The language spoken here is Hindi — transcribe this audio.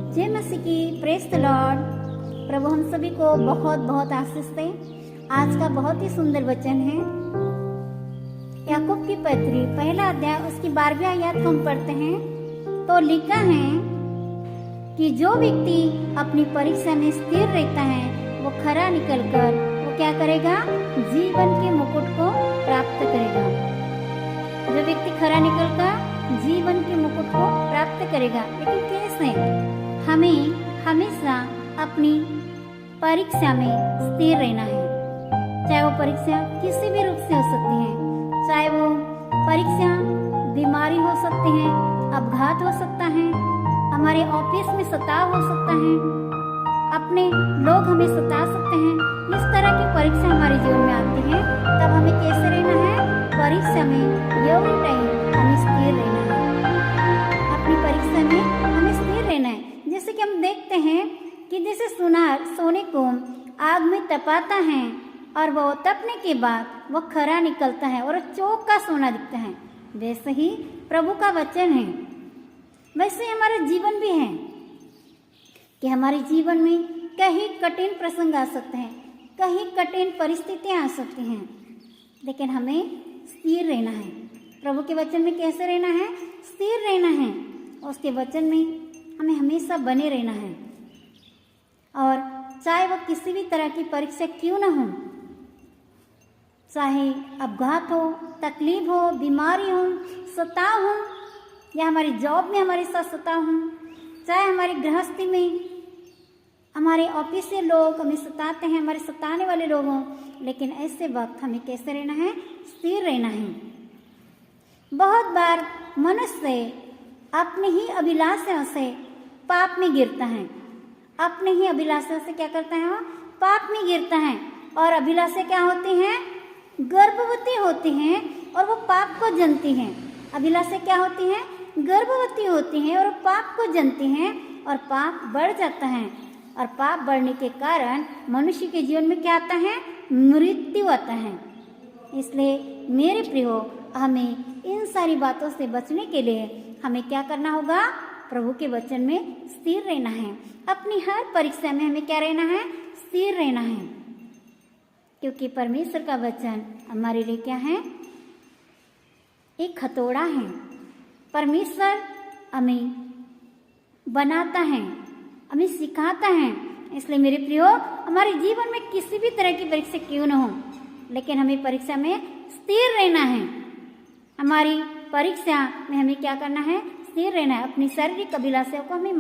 जय मसीह की, प्रेज द लॉर्ड। प्रभु हम सभी को बहुत बहुत आशीष दे। आज का बहुत ही सुंदर वचन है याकूब की पत्री पहला अध्याय उसकी 12वीं आयत को हम पढ़ते हैं। तो लिखा है कि जो व्यक्ति अपनी परीक्षा में स्थिर रहता है वो खरा निकलकर वो क्या करेगा, जीवन के मुकुट को प्राप्त करेगा। जो व्यक्ति खरा निकलकर जीवन के मुकुट को प्राप्त करेगा। लेकिन कैसे? हमें हमेशा अपनी परीक्षा में स्थिर रहना है। चाहे वो परीक्षा किसी भी रूप से हो सकती है, चाहे वो परीक्षा बीमारी हो सकती है, अपघात हो सकता है, हमारे ऑफिस में सताव हो सकता है, अपने लोग हमें सता सकते हैं। इस तरह की परीक्षा हमारे जीवन में आती है, तब हमें कैसे रहना है? परीक्षा में एवरी टाइम हमें स्थिर रहना है। अपनी परीक्षा में हमें स्थिर रहना है। जैसे कि हम देखते हैं कि जैसे सुनार सोने को आग में तपाता है और वो तपने के बाद वो खरा निकलता है और चौक का सोना दिखता है, वैसे ही प्रभु का वचन है। वैसे हमारा जीवन भी है कि हमारे जीवन में कहीं कठिन प्रसंग आ सकते हैं, कहीं कठिन परिस्थितियां आ सकती हैं, लेकिन हमें स्थिर रहना है। प्रभु के वचन में कैसे रहना है? स्थिर रहना है। उसके वचन में हमें हमेशा बने रहना है। और चाहे वो किसी भी तरह की परीक्षा क्यों ना हो, चाहे अपघात हो, तकलीफ हो, बीमारी हो, सताव हो, या हमारी जॉब में हमारे साथ सताव हो, चाहे हमारी गृहस्थी में हमारे ऑफिस से लोग हमें सताते हैं, हमारे सताने वाले लोग हों, लेकिन ऐसे वक्त हमें कैसे रहना है? स्थिर रहना है। बहुत बार मनुष्य अपने ही अभिलाषाओं से पाप में गिरता है। अपने ही अभिलाषाओं से क्या करता है? वो पाप में गिरता है। और अभिलाषा क्या होती हैं? गर्भवती होती हैं और वो पाप को जनती हैं। अभिलाषा क्या होती हैं? गर्भवती होती हैं और पाप को जनती हैं और पाप बढ़ जाता है। और पाप बढ़ने के कारण मनुष्य के जीवन में क्या आता है? मृत्यु आता है। इसलिए मेरे प्रियो, हमें इन सारी बातों से बचने के लिए हमें क्या करना होगा? प्रभु के वचन में स्थिर रहना है। अपनी हर परीक्षा में हमें क्या रहना है? स्थिर रहना है। क्योंकि परमेश्वर का वचन हमारे लिए क्या है? एक हथौड़ा है। परमेश्वर हमें बनाता है, हमें सिखाता है। इसलिए मेरे प्रियो, हमारे जीवन में किसी भी तरह की परीक्षा क्यों न हो, लेकिन हमें परीक्षा में स्थिर रहना है। हमारी परीक्षा में हमें क्या करना है? स्थिर रहना है। अपनी शारीरिक अभिलाषाओं को हमें